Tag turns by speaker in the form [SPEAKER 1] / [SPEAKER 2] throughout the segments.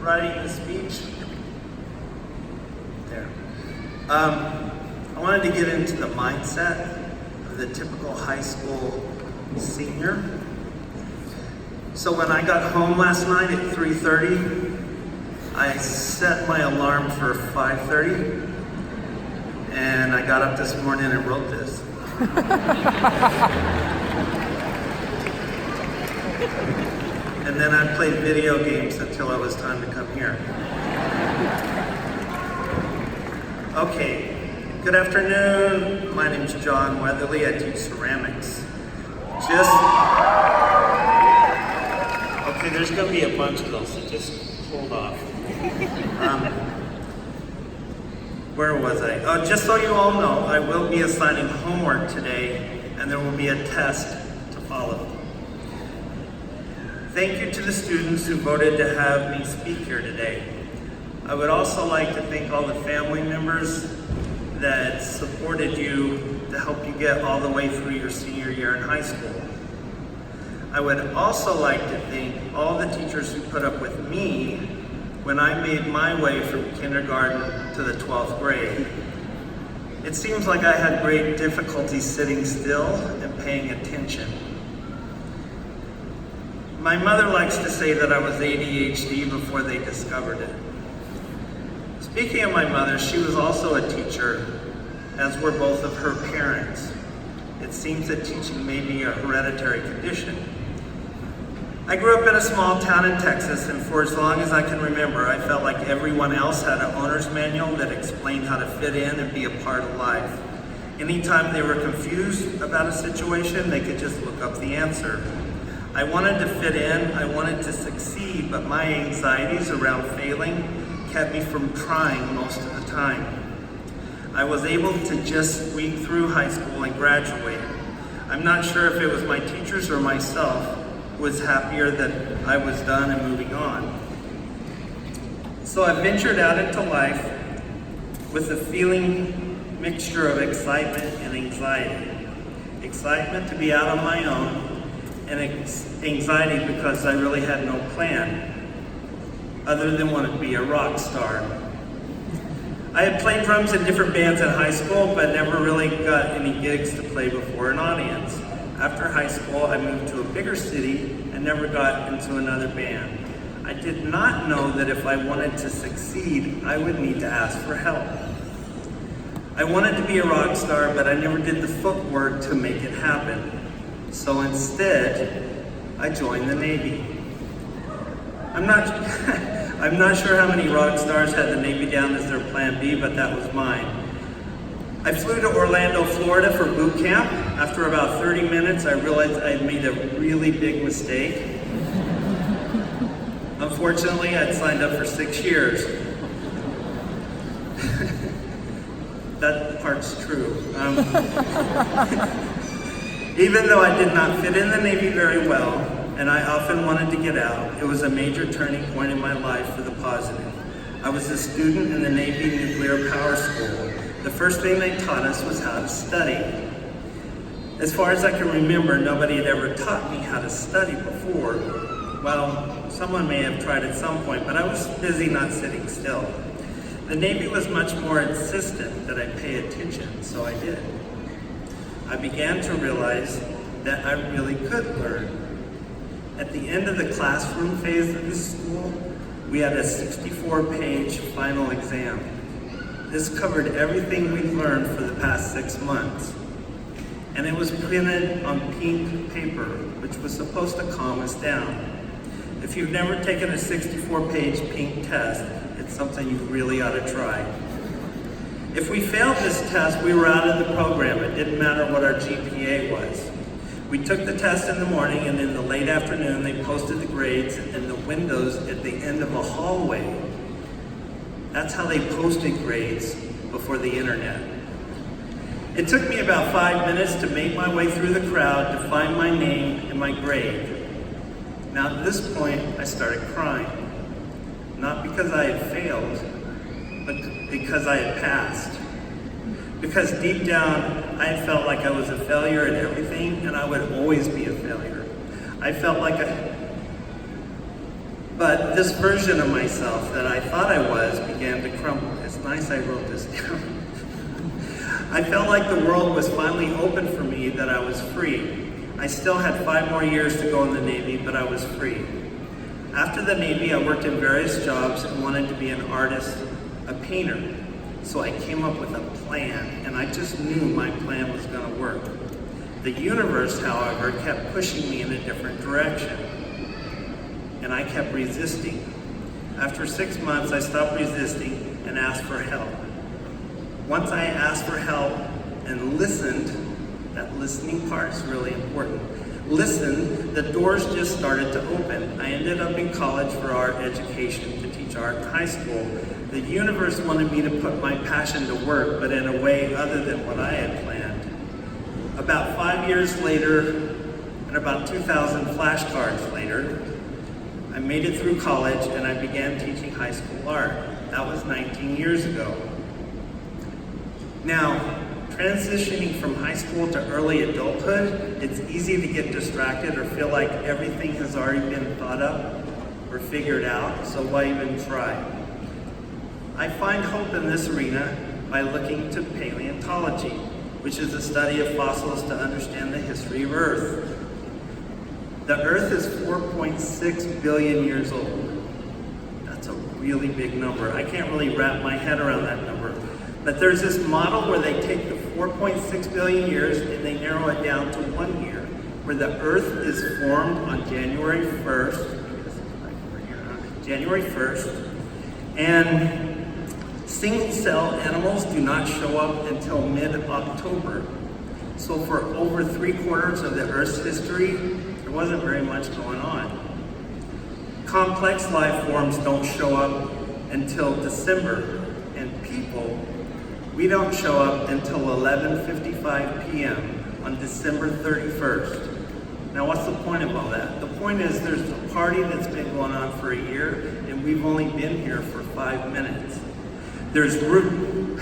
[SPEAKER 1] writing the speech. There. I wanted to get into the mindset of the typical high school senior. So when I got home last night at 3:30, I set my alarm for 5:30, and I got up this morning and wrote this. And then I played video games until it was time to come here. Okay, good afternoon. My name's John Weatherly. I teach ceramics. Okay, there's gonna be a bunch of those, so just hold off. Where was I? Oh, just so you all know, I will be assigning homework today, and there will be a test to follow. Thank you to the students who voted to have me speak here today. I would also like to thank all the family members that supported you to help you get all the way through your senior year in high school. I would also like to thank all the teachers who put up with me when I made my way from kindergarten to the 12th grade. It seems like I had great difficulty sitting still and paying attention. My mother likes to say that I was ADHD before they discovered it. Speaking of my mother, she was also a teacher, as were both of her parents. It seems that teaching may be a hereditary condition. I grew up in a small town in Texas, and for as long as I can remember, I felt like everyone else had an owner's manual that explained how to fit in and be a part of life. Anytime they were confused about a situation, they could just look up the answer. I wanted to fit in, I wanted to succeed, but my anxieties around failing kept me from trying most of the time. I was able to just squeak through high school and graduate. I'm not sure if it was my teachers or myself who was happier that I was done and moving on. So I ventured out into life with a feeling mixture of excitement and anxiety. Excitement to be out on my own, and anxiety because I really had no plan other than want to be a rock star. I had played drums in different bands in high school, but never really got any gigs to play before an audience. After high school, I moved to a bigger city and never got into another band. I did not know that if I wanted to succeed, I would need to ask for help. I wanted to be a rock star, but I never did the footwork to make it happen. So instead, I joined the Navy. I'm not sure how many rock stars had the Navy down as their plan B, but that was mine. I flew to Orlando, Florida for boot camp. After about 30 minutes, I realized I had made a really big mistake. Unfortunately, I'd signed up for 6 years. That part's true. Even though I did not fit in the Navy very well, and I often wanted to get out, it was a major turning point in my life for the positive. I was a student in the Navy Nuclear Power School. The first thing they taught us was how to study. As far as I can remember, nobody had ever taught me how to study before. Well, someone may have tried at some point, but I was busy not sitting still. The Navy was much more insistent that I pay attention, so I did. I began to realize that I really could learn. At the end of the classroom phase of the school, we had a 64-page final exam. This covered everything we'd learned for the past 6 months. And it was printed on pink paper, which was supposed to calm us down. If you've never taken a 64-page pink test, it's something you really ought to try. If we failed this test, we were out of the program. It didn't matter what our GPA was. We took the test in the morning, and in the late afternoon, they posted the grades in the windows at the end of a hallway. That's how they posted grades before the internet. It took me about 5 minutes to make my way through the crowd to find my name and my grade. Now at this point, I started crying. Not because I had failed, but because I had passed. Because deep down, I had felt like I was a failure at everything, and I would always be a failure. I felt like But this version of myself that I thought I was began to crumble. It's nice I wrote this down. I felt like the world was finally open for me, that I was free. I still had 5 more years to go in the Navy, but I was free. After the Navy, I worked in various jobs and wanted to be an artist, a painter. So I came up with a plan, and I just knew my plan was going to work. The universe, however, kept pushing me in a different direction, and I kept resisting. After 6 months, I stopped resisting and asked for help. Once I asked for help and listened, that listening part is really important. Listen, the doors just started to open. I ended up in college for art education to teach art in high school. The universe wanted me to put my passion to work, but in a way other than what I had planned. About 5 years later, and about 2,000 flashcards later, I made it through college and I began teaching high school art. That was 19 years ago. Now, transitioning from high school to early adulthood, it's easy to get distracted or feel like everything has already been thought up or figured out, so why even try? I find hope in this arena by looking to paleontology, which is the study of fossils to understand the history of Earth. The Earth is 4.6 billion years old. That's a really big number. I can't really wrap my head around that number. But there's this model where they take the 4.6 billion years and they narrow it down to 1 year, where the Earth is formed on January 1st, and single-cell animals do not show up until mid-October. So for over 3/4 of the Earth's history, there wasn't very much going on. Complex life forms don't show up until December, and people, we don't show up until 11:55 p.m. on December 31st. Now what's the point of all that? The point is there's a party that's been going on for a year, and we've only been here for 5 minutes. There's room,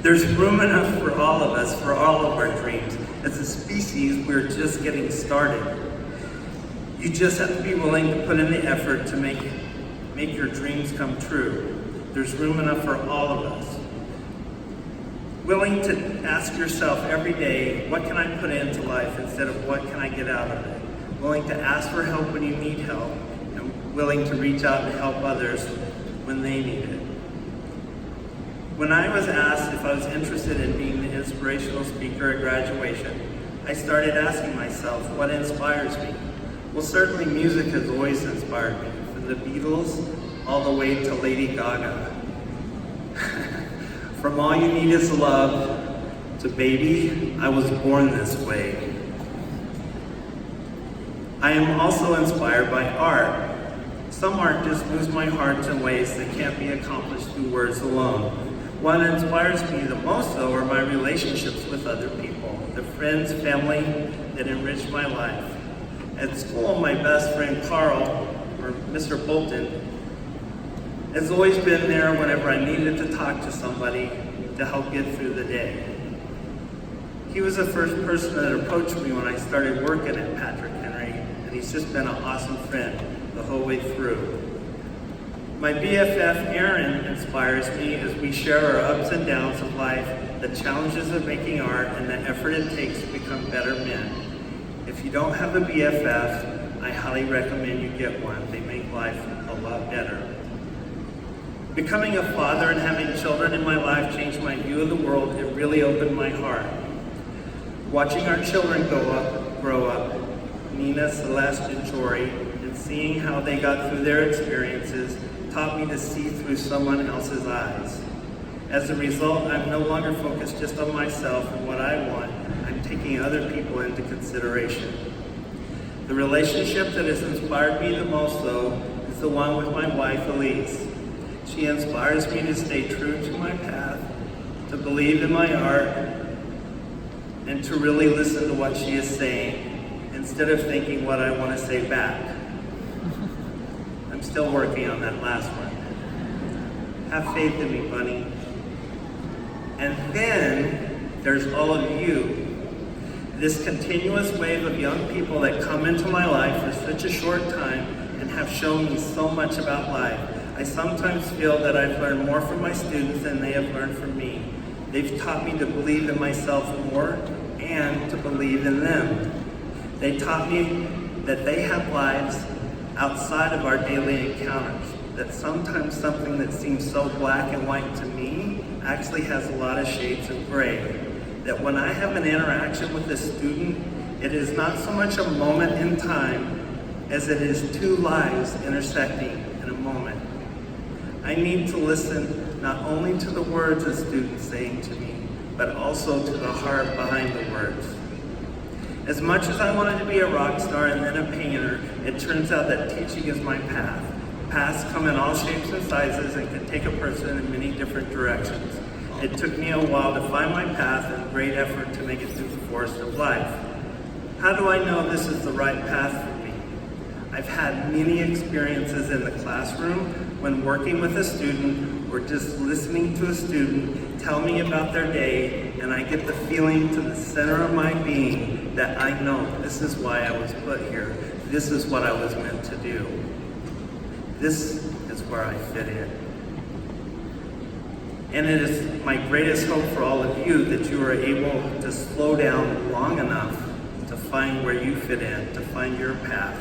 [SPEAKER 1] there's room enough for all of us, for all of our dreams. As a species, we're just getting started. You just have to be willing to put in the effort to make your dreams come true. There's room enough for all of us. Willing to ask yourself every day, what can I put into life instead of what can I get out of it? Willing to ask for help when you need help, and willing to reach out and help others when they need it. When I was asked if I was interested in being the inspirational speaker at graduation, I started asking myself, what inspires me? Well, certainly music has always inspired me, from the Beatles all the way to Lady Gaga. From All You Need Is Love to Baby, I Was Born This Way. I am also inspired by art. Some art just moves my heart in ways that can't be accomplished through words alone. What inspires me the most, though, are my relationships with other people, the friends, family that enrich my life. At school, my best friend Carl, or Mr. Bolton, has always been there whenever I needed to talk to somebody to help get through the day. He was the first person that approached me when I started working at Patrick Henry, and he's just been an awesome friend the whole way through. My BFF, Aaron, inspires me as we share our ups and downs of life, the challenges of making art, and the effort it takes to become better men. If you don't have a BFF, I highly recommend you get one. They make life a lot better. Becoming a father and having children in my life changed my view of the world. It really opened my heart. Watching our children grow up, Nina, Celeste, and Jory, and seeing how they got through their experiences taught me to see through someone else's eyes. As a result, I'm no longer focused just on myself and what I want. I'm taking other people into consideration. The relationship that has inspired me the most, though, is the one with my wife, Elise. She inspires me to stay true to my path, to believe in my art, and to really listen to what she is saying, instead of thinking what I want to say back. I'm still working on that last one. Have faith in me, Bunny. And then there's all of you. This continuous wave of young people that come into my life for such a short time and have shown me so much about life. I sometimes feel that I've learned more from my students than they have learned from me. They've taught me to believe in myself more and to believe in them. They taught me that they have lives outside of our daily encounters, that sometimes something that seems so black and white to me actually has a lot of shades of gray. That when I have an interaction with a student, it is not so much a moment in time as it is two lives intersecting in a moment. I need to listen not only to the words a student's saying to me, but also to the heart behind the words. As much as I wanted to be a rock star and then a painter, it turns out that teaching is my path. Paths come in all shapes and sizes and can take a person in many different directions. It took me a while to find my path and great effort to make it through the forest of life. How do I know this is the right path for me? I've had many experiences in the classroom when working with a student or just listening to a student tell me about their day, and I get the feeling to the center of my being that I know this is why I was put here. This is what I was meant to do. This is where I fit in. And it is my greatest hope for all of you that you are able to slow down long enough to find where you fit in, to find your path,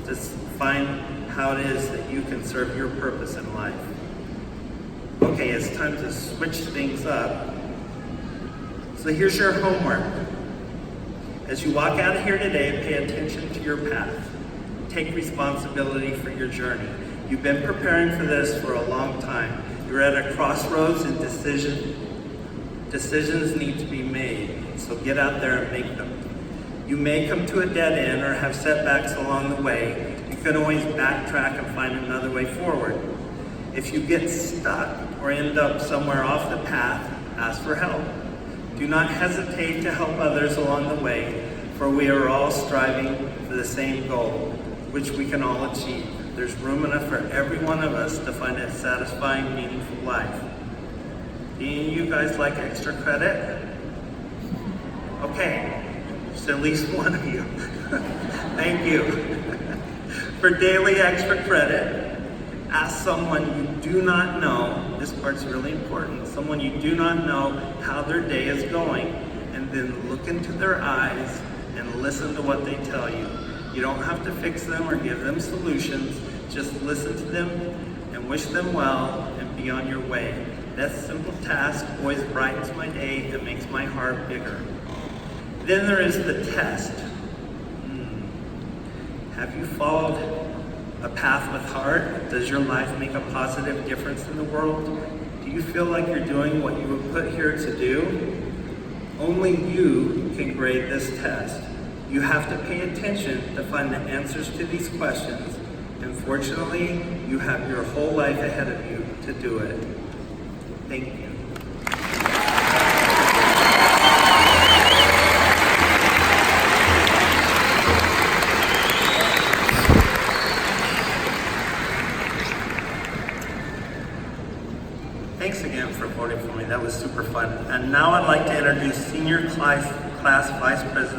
[SPEAKER 1] to find how it is that you can serve your purpose in life. Okay, it's time to switch things up. So here's your homework. As you walk out of here today, pay attention to your path. Take responsibility for your journey. You've been preparing for this for a long time. You're at a crossroads and decisions need to be made, so get out there and make them. You may come to a dead end or have setbacks along the way. You can always backtrack and find another way forward. If you get stuck or end up somewhere off the path, ask for help. Do not hesitate to help others along the way, for we are all striving for the same goal, which we can all achieve. There's room enough for every one of us to find a satisfying, meaningful life. Do you guys like extra credit? Okay, just at least one of you. Thank you. For daily extra credit, ask someone you do not know, this part's really important, someone you do not know how their day is going, and then look into their eyes and listen to what they tell you. You don't have to fix them or give them solutions. Just listen to them and wish them well and be on your way. That simple task always brightens my day and makes my heart bigger. Then there is the test. Have you followed a path with heart? Does your life make a positive difference in the world? Do you feel like you're doing what you were put here to do? Only you can grade this test. You have to pay attention to find the answers to these questions. And fortunately, you have your whole life ahead of you to do it. Thank you. Thanks again for voting for me. That was super fun. And now I'd like to introduce Senior Class Vice President